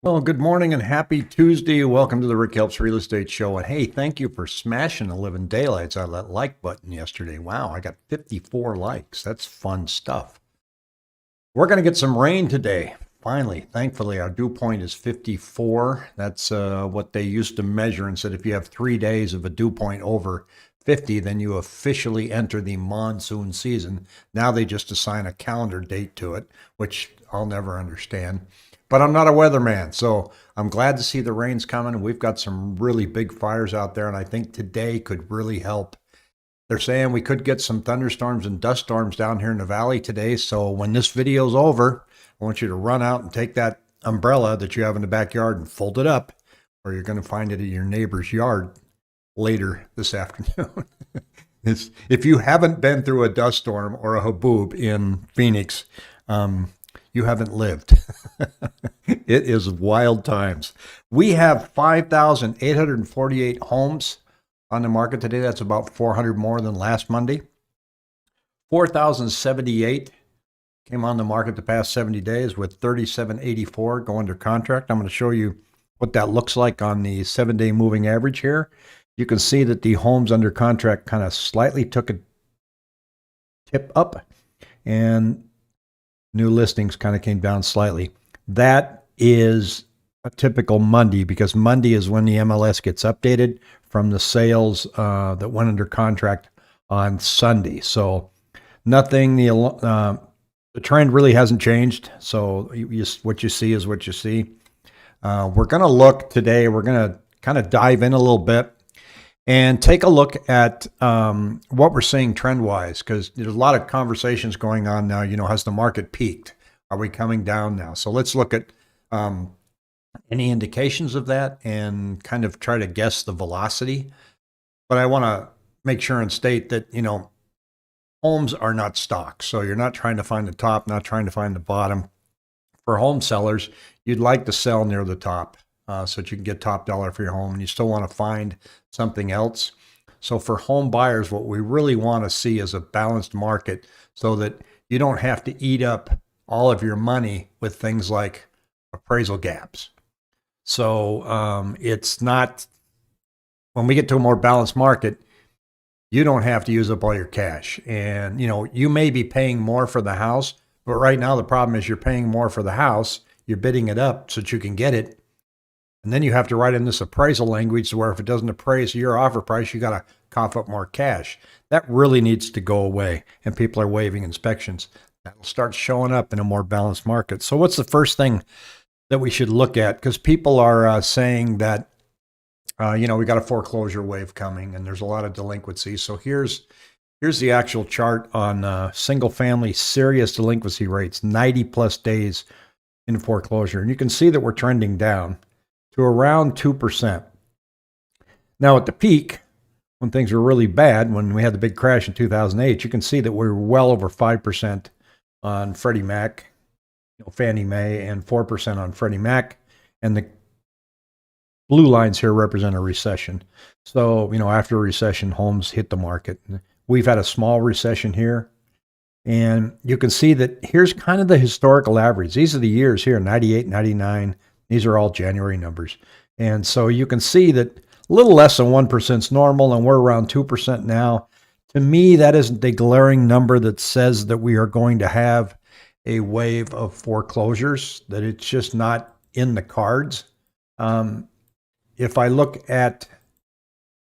Well, good morning and happy Tuesday. Welcome to the Rick Helps Real Estate Show. And hey, thank you for smashing the living daylights out of that like button yesterday. Wow, I got 54 likes. That's fun stuff. We're going to get some rain today. Finally, thankfully, our dew point is 54. That's what they used to measure and said if you have 3 days of a dew point over 50, then you officially enter the monsoon season. Now they just assign a calendar date to it, which I'll never understand. But I'm not a weatherman, so I'm glad to see the rain's coming. We've got some really big fires out there, and I think today could really help. They're saying we could get some thunderstorms and dust storms down here in the valley today, so when this video's over, I want you to run out and take that umbrella that you have in the backyard and fold it up, or you're going to find it in your neighbor's yard later this afternoon. If you haven't been through a dust storm or a haboob in Phoenix, you haven't lived. It is wild times. We have 5,848 homes on the market today. That's about 400 more than last Monday. 4,078 came on the market the past 70 days with 3,784 go under contract. I'm going to show you what that looks like on the 7-day moving average here. You can see that the homes under contract kind of slightly took a tip up, and new listings kind of came down slightly. That is a typical Monday because Monday is when the MLS gets updated from the sales that went under contract on Sunday. So nothing, the trend really hasn't changed. So what you see is what you see. We're going to look today, we're going to kind of dive in a little bit and take a look at what we're seeing trend-wise, because there's a lot of conversations going on now. You know, has the market peaked? Are we coming down now? So let's look at any indications of that and kind of try to guess the velocity. But I want to make sure and state that, you know, homes are not stock. So you're not trying to find the top, not trying to find the bottom. For home sellers, you'd like to sell near the top so that you can get top dollar for your home, and you still want to find something else. So for home buyers, what we really want to see is a balanced market so that you don't have to eat up all of your money with things like appraisal gaps. So it's not, when we get to a more balanced market, you don't have to use up all your cash. And, you know, you may be paying more for the house, but right now the problem is you're paying more for the house, you're bidding it up so that you can get it. And then you have to write in this appraisal language where if it doesn't appraise your offer price, you got to cough up more cash. That really needs to go away. And people are waiving inspections. That'll start showing up in a more balanced market. So what's the first thing that we should look at? Because people are saying that, you know, we got a foreclosure wave coming and there's a lot of delinquency. So here's the actual chart on single family serious delinquency rates, 90 plus days in foreclosure. And you can see that we're trending down to around 2%. Now at the peak, when things were really bad, when we had the big crash in 2008, you can see that we were well over 5% on Freddie Mac, Fannie Mae, and 4% on Freddie Mac. And the blue lines here represent a recession. So, you know, after a recession, homes hit the market. We've had a small recession here. And you can see that here's kind of the historical average. These are the years here, 98, 99. These are all January numbers. And so you can see that a little less than 1% is normal, and we're around 2% now. To me, that isn't a glaring number that says that we are going to have a wave of foreclosures, that it's just not in the cards. If I look at,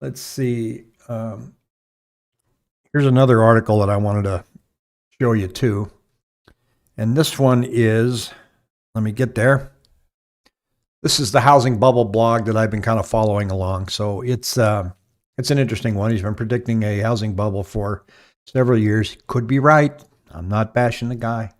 let's see, here's another article that I wanted to show you too. And this one is, let me get there. This is the housing bubble blog that I've been kind of following along. So it's an interesting one. He's been predicting a housing bubble for several years. He could be right. I'm not bashing the guy.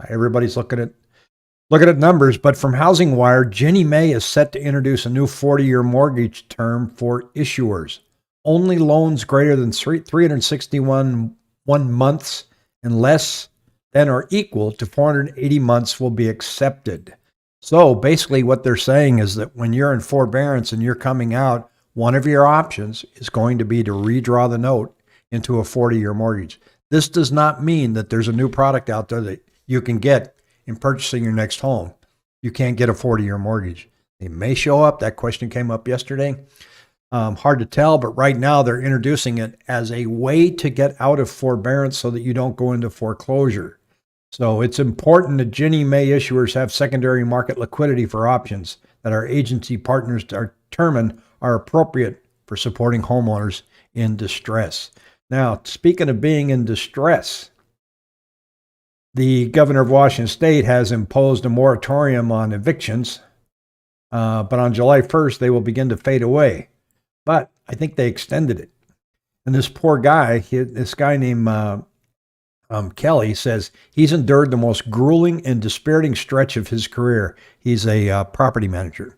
Everybody's looking at numbers, but from Housing Wire, Ginnie Mae is set to introduce a new 40-year mortgage term for issuers. Only loans greater than 361 months and less than or equal to 480 months will be accepted. So basically what they're saying is that when you're in forbearance and you're coming out, one of your options is going to be to redraw the note into a 40-year mortgage. This does not mean that there's a new product out there that you can get in purchasing your next home. you can't get a 40-year mortgage. They may show up. That question came up yesterday. Hard to tell, but right now they're introducing it as a way to get out of forbearance so that you don't go into foreclosure. So it's important that Ginnie Mae issuers have secondary market liquidity for options that our agency partners determine are appropriate for supporting homeowners in distress. Now, speaking of being in distress, the governor of Washington State has imposed a moratorium on evictions, but on July 1st, they will begin to fade away. But I think they extended it. And this poor guy, this guy named Kelly, says he's endured the most grueling and dispiriting stretch of his career. He's a property manager.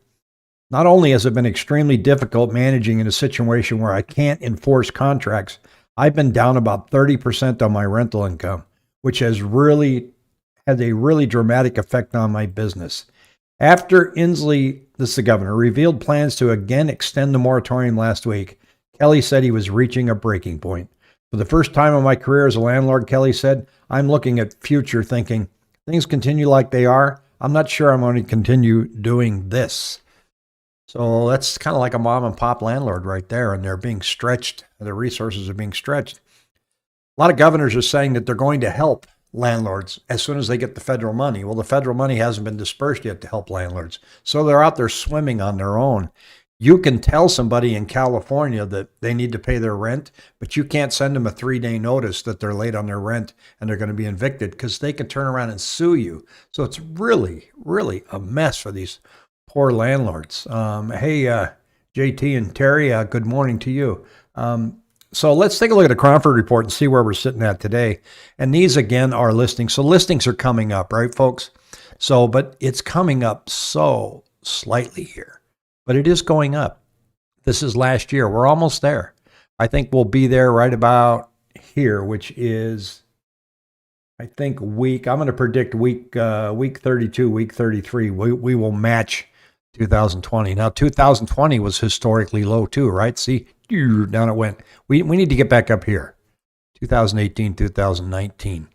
Not only has it been extremely difficult managing in a situation where I can't enforce contracts, I've been down about 30% on my rental income, which has really had a really dramatic effect on my business. After Inslee, this is the governor, revealed plans to again extend the moratorium last week, Kelly said he was reaching a breaking point. For the first time in my career as a landlord, Kelly said, I'm looking at future thinking, things continue like they are. I'm not sure I'm going to continue doing this. So that's kind of like a mom and pop landlord right there, and they're being stretched. Their resources are being stretched. A lot of governors are saying that they're going to help landlords as soon as they get the federal money. Well, the federal money hasn't been dispersed yet to help landlords. So they're out there swimming on their own. You can tell somebody in California that they need to pay their rent, but you can't send them a 3-day notice that they're late on their rent and they're going to be evicted, because they can turn around and sue you. So it's really, really a mess for these poor landlords. Hey, JT and Terry, good morning to you. So let's take a look at the Cromford report and see where we're sitting at today. And these, again, are listings. So listings are coming up, right, folks? So, but it's coming up so slightly here. But it is going up. This is last year. We're almost there. I think we'll be there right about here, which is, I think, I'm going to predict week 32, week 33. We will match 2020. Now, 2020 was historically low too, right? See, down it went. We need to get back up here. 2018, 2019.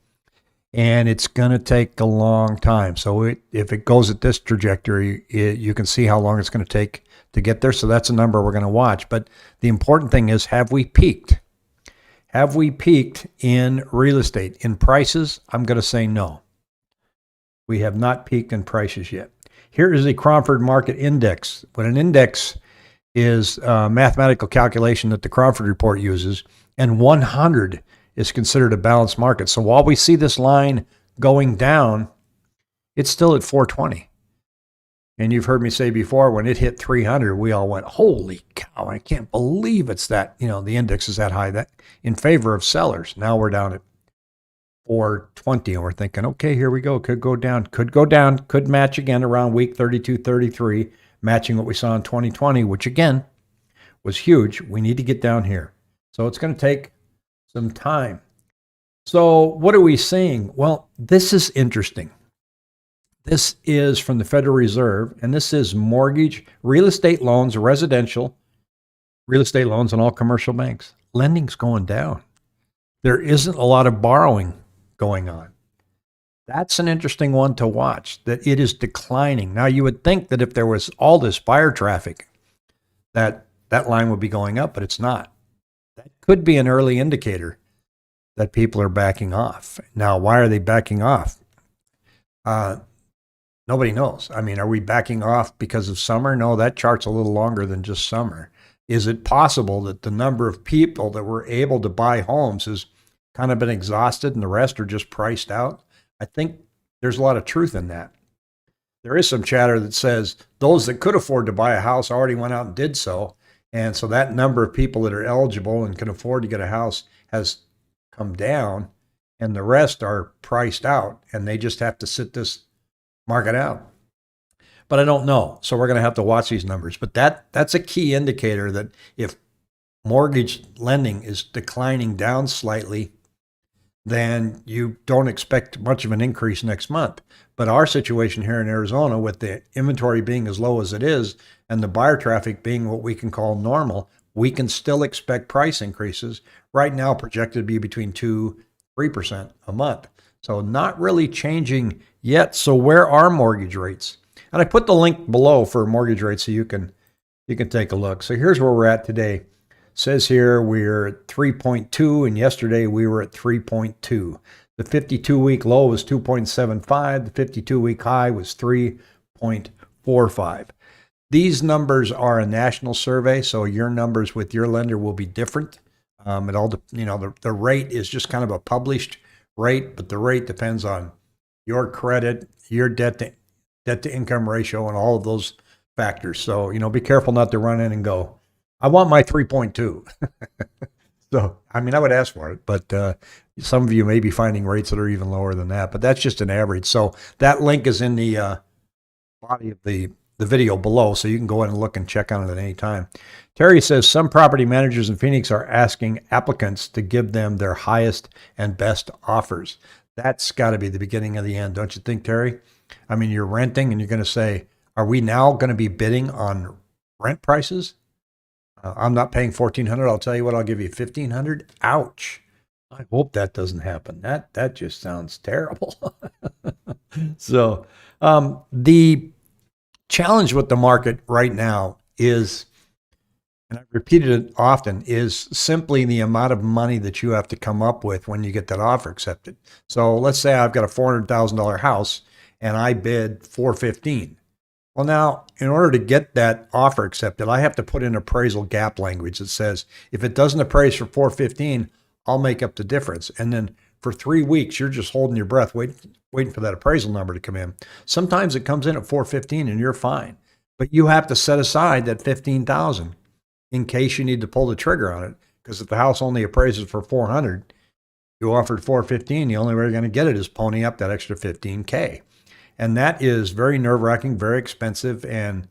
And it's going to take a long time. So if it goes at this trajectory, you can see how long it's going to take to get there. So that's a number we're going to watch. But the important thing is, have we peaked? Have we peaked in real estate? In prices, I'm going to say no. We have not peaked in prices yet. Here is the Cromford Market Index. What an index is a mathematical calculation that the Cromford report uses, and 100 is considered a balanced market. So while we see this line going down, it's still at 420. And you've heard me say before, when it hit 300, we all went, holy cow, I can't believe it's that, the index is that high, that in favor of sellers. Now we're down at 420, and we're thinking, okay, here we go. Could go down, could match again around week 32, 33, matching what we saw in 2020, which again was huge. We need to get down here. So it's going to take some time. So what are we seeing? Well, this is interesting. This is from the Federal Reserve, and this is mortgage, real estate loans, residential real estate loans, and all commercial banks. Lending's going down. There isn't a lot of borrowing going on. That's an interesting one to watch, that it is declining. Now, you would think that if there was all this buyer traffic, that line would be going up, but it's not. That could be an early indicator that people are backing off. Now, why are they backing off? Nobody knows. I mean, are we backing off because of summer? No, that chart's a little longer than just summer. Is it possible that the number of people that were able to buy homes has kind of been exhausted and the rest are just priced out? I think there's a lot of truth in that. There is some chatter that says those that could afford to buy a house already went out and did so. And so that number of people that are eligible and can afford to get a house has come down, and the rest are priced out, and they just have to sit this market out. But I don't know. So we're going to have to watch these numbers. But that's a key indicator that if mortgage lending is declining down slightly, then you don't expect much of an increase next month. But our situation here in Arizona, with the inventory being as low as it is and the buyer traffic being what we can call normal, we can still expect price increases. Right now projected to be between 2-3% a month. So not really changing yet. So where are mortgage rates? And I put the link below for mortgage rates so you can take a look. So here's where we're at today. It says here we're at 3.2, and yesterday we were at 3.2. The 52-week low was 2.75. The 52-week high was 3.45. These numbers are a national survey, so your numbers with your lender will be different. It all, the rate is just kind of a published rate, but the rate depends on your credit, your debt to income ratio, and all of those factors. So, be careful not to run in and go, I want my 3.2. So, I would ask for it, but some of you may be finding rates that are even lower than that, but that's just an average. So that link is in the body of the video below, so you can go in and look and check on it at any time. Terry says some property managers in Phoenix are asking applicants to give them their highest and best offers. That's got to be the beginning of the end, don't you think, Terry? You're renting and you're going to say, are we now going to be bidding on rent prices? I'm not paying $1,400. I'll tell you what, I'll give you $1,500. Ouch. I hope that doesn't happen. That just sounds terrible. So the challenge with the market right now is, and I've repeated it often, is simply the amount of money that you have to come up with when you get that offer accepted. So let's say I've got a $400,000 house and I bid $415,000. Well, now, in order to get that offer accepted, I have to put in appraisal gap language that says, if it doesn't appraise for $415,000, I'll make up the difference. And then for 3 weeks, you're just holding your breath, waiting for that appraisal number to come in. Sometimes it comes in at $415,000 and you're fine, but you have to set aside that $15,000 in case you need to pull the trigger on it. Because if the house only appraises for $400,000, you offered $415,000, the only way you're going to get it is pony up that extra $15K. And that is very nerve-wracking, very expensive, and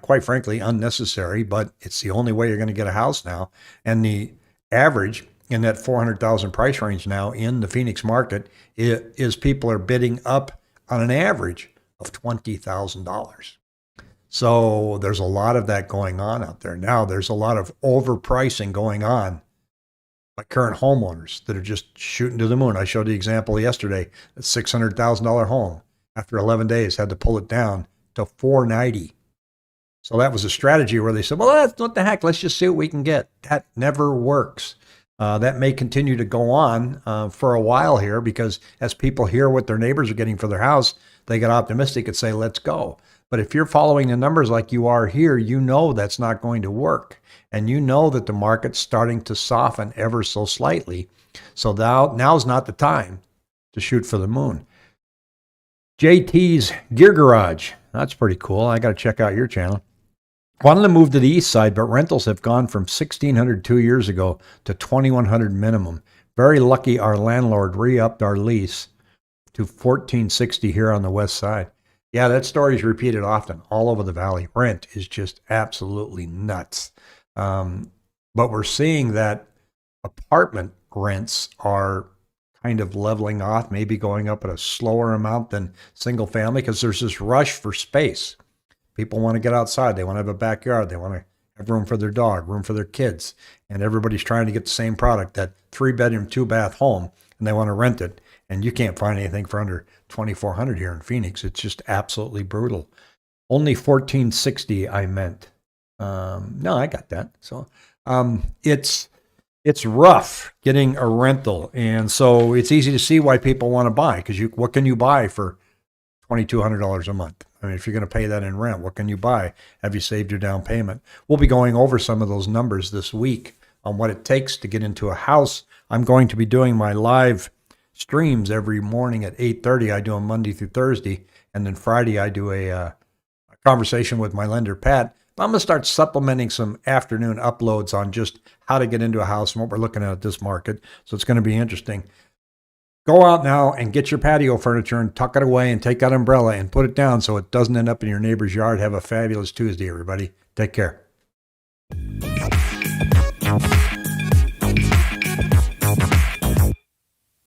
quite frankly, unnecessary, but it's the only way you're going to get a house now. And the average in that $400,000 price range now in the Phoenix market is people are bidding up on an average of $20,000. So there's a lot of that going on out there. Now there's a lot of overpricing going on by current homeowners that are just shooting to the moon. I showed the example yesterday, a $600,000 home. After 11 days, had to pull it down to $490,000. So that was a strategy where they said, well, what the heck, let's just see what we can get. That never works. That may continue to go on for a while here, because as people hear what their neighbors are getting for their house, they get optimistic and say, let's go. But if you're following the numbers like you are here, you know that's not going to work. And you know that the market's starting to soften ever so slightly. So now's not the time to shoot for the moon. JT's Gear Garage. That's pretty cool. I got to check out your channel. Wanted to move to the east side, but rentals have gone from $1,600 2 years ago to $2,100 minimum. Very lucky our landlord re-upped our lease to $1,460 here on the west side. Yeah, that story is repeated often all over the valley. Rent is just absolutely nuts. But we're seeing that apartment rents are kind of leveling off, maybe going up at a slower amount than single family, because there's this rush for space. People want to get outside. They want to have a backyard. They want to have room for their dog, room for their kids. And everybody's trying to get the same product, that 3-bedroom, 2-bath home, and they want to rent it. And you can't find anything for under $2,400 here in Phoenix. It's just absolutely brutal. Only $1,460 I meant. No, I got that. So it's rough getting a rental. And so it's easy to see why people want to buy, because what can you buy for $2,200 a month? If you're going to pay that in rent, what can you buy? Have you saved your down payment? We'll be going over some of those numbers this week on what it takes to get into a house. I'm going to be doing my live streams every morning at 8:30. I do them Monday through Thursday. And then Friday, I do a conversation with my lender, Pat. I'm going to start supplementing some afternoon uploads on just how to get into a house and what we're looking at this market. So it's going to be interesting. Go out now and get your patio furniture and tuck it away and take that umbrella and put it down so it doesn't end up in your neighbor's yard. Have a fabulous Tuesday, everybody. Take care.